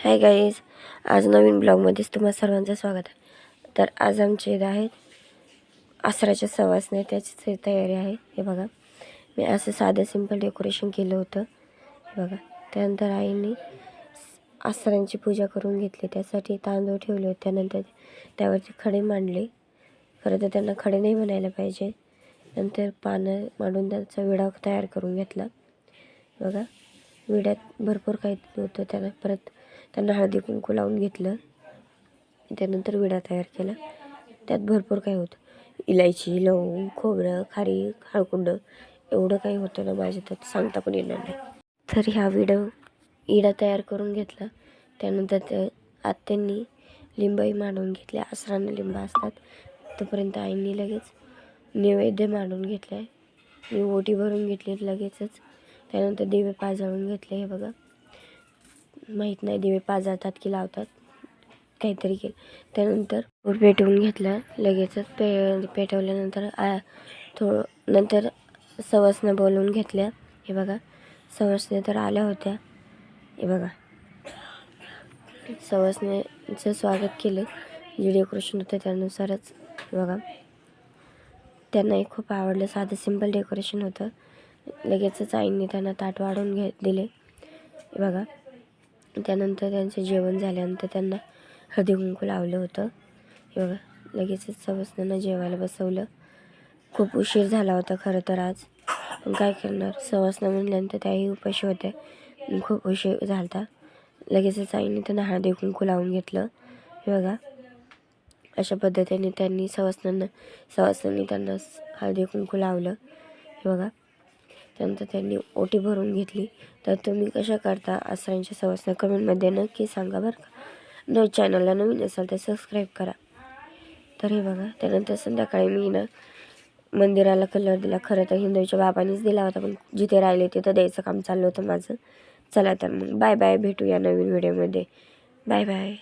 Hi guys, आज नवीन ब्लॉगमध्येच तुम्हा सर्वांचं स्वागत आहे। तर आज आमचे इथं आहेत आसराच्या सवासण्या, त्याची तयारी आहे। हे बघा, मी असं साधं सिंपल डेकोरेशन केलं होतं। हे बघा, त्यानंतर आईने आसरांची पूजा करून घेतली, त्यासाठी तांदूळ ठेवले होते। त्यानंतर त्यावरती खडे मांडले। खरं तर त्यांना खडे नाही म्हणायला पाहिजे। नंतर पानं मांडून त्यांचा विडा तयार करून घेतला। बघा, विड्यात भरपूर काही होतं। त्याला परत त्यांना हळदी कुंकू लावून घेतलं। त्यानंतर विडा तयार केला। त्यात भरपूर काही होतं, इलायची, लवंग, खोबरं, खारीक, हळकुंड, एवढं काही होतं ना, माझ्या त्यात सांगता पण येणार नाही। तर ह्या इडा तयार करून घेतला। त्यानंतर आत्यांनी लिंबही मांडून घेतले। आसरांना लिंब असतात। तोपर्यंत आईंनी लगेच नैवेद्य मांडून घेतला आहे। मी ओटी भरून घेतली लगेचच। त्यानंतर दिवे पाजळून घेतले। हे बघा, माहीत नाही दिवे पाजळतात की लावतात, काहीतरी केलं। त्यानंतर पेटवून घेतला लगेचच। पेटवल्यानंतर नंतर सवासण्या बोलवून घेतल्या। हे बघा, सवासण्या तर आल्या होत्या। हे बघा, सवासण्याचं स्वागत केलं, जे डेकोरेशन होतं त्यानुसारच। बघा, त्यांनाही खूप आवडलं। साधं सिंपल डेकोरेशन होतं। लगेचच आईंनी त्यांना ताट वाढून दिले। हे बघा, त्यानंतर त्यांचं जेवण झाल्यानंतर त्यांना हळदी कुंकू लावलं होतं। हे बघा, लगेचच सवासण्यांना जेवायला बसवलं। खूप उशीर झाला होता खरं तर आज, पण काय करणार, सवासण्या म्हणल्यानंतर त्याही उपाशी होत्या। खूप उशीर झाला होता। लगेचच आईने त्यांना हळदी कुंकू लावून घेतलं। हे बघा, अशा पद्धतीने सवासण्यांनी त्यांना हळदी कुंकू लावलं। हे बघा, त्यानंतर त्यांनी ओटी भरून घेतली। तर तुम्ही कशा करता आसरांच्या सवासण्या कमेंटमध्ये नक्की सांगा बरं का। चॅनलला नवीन असाल तर सबस्क्राईब करा। तर हे बघा, त्यानंतर संध्याकाळी मी मंदिराला कलर दिला। खरं तर हिंदूच्या बाबांनीच दिला होता, पण जिथे राहिले तिथं द्यायचं काम चाललं होतं माझं। चला तर मग बाय बाय, भेटूया नवीन व्हिडिओमध्ये। Bye bye.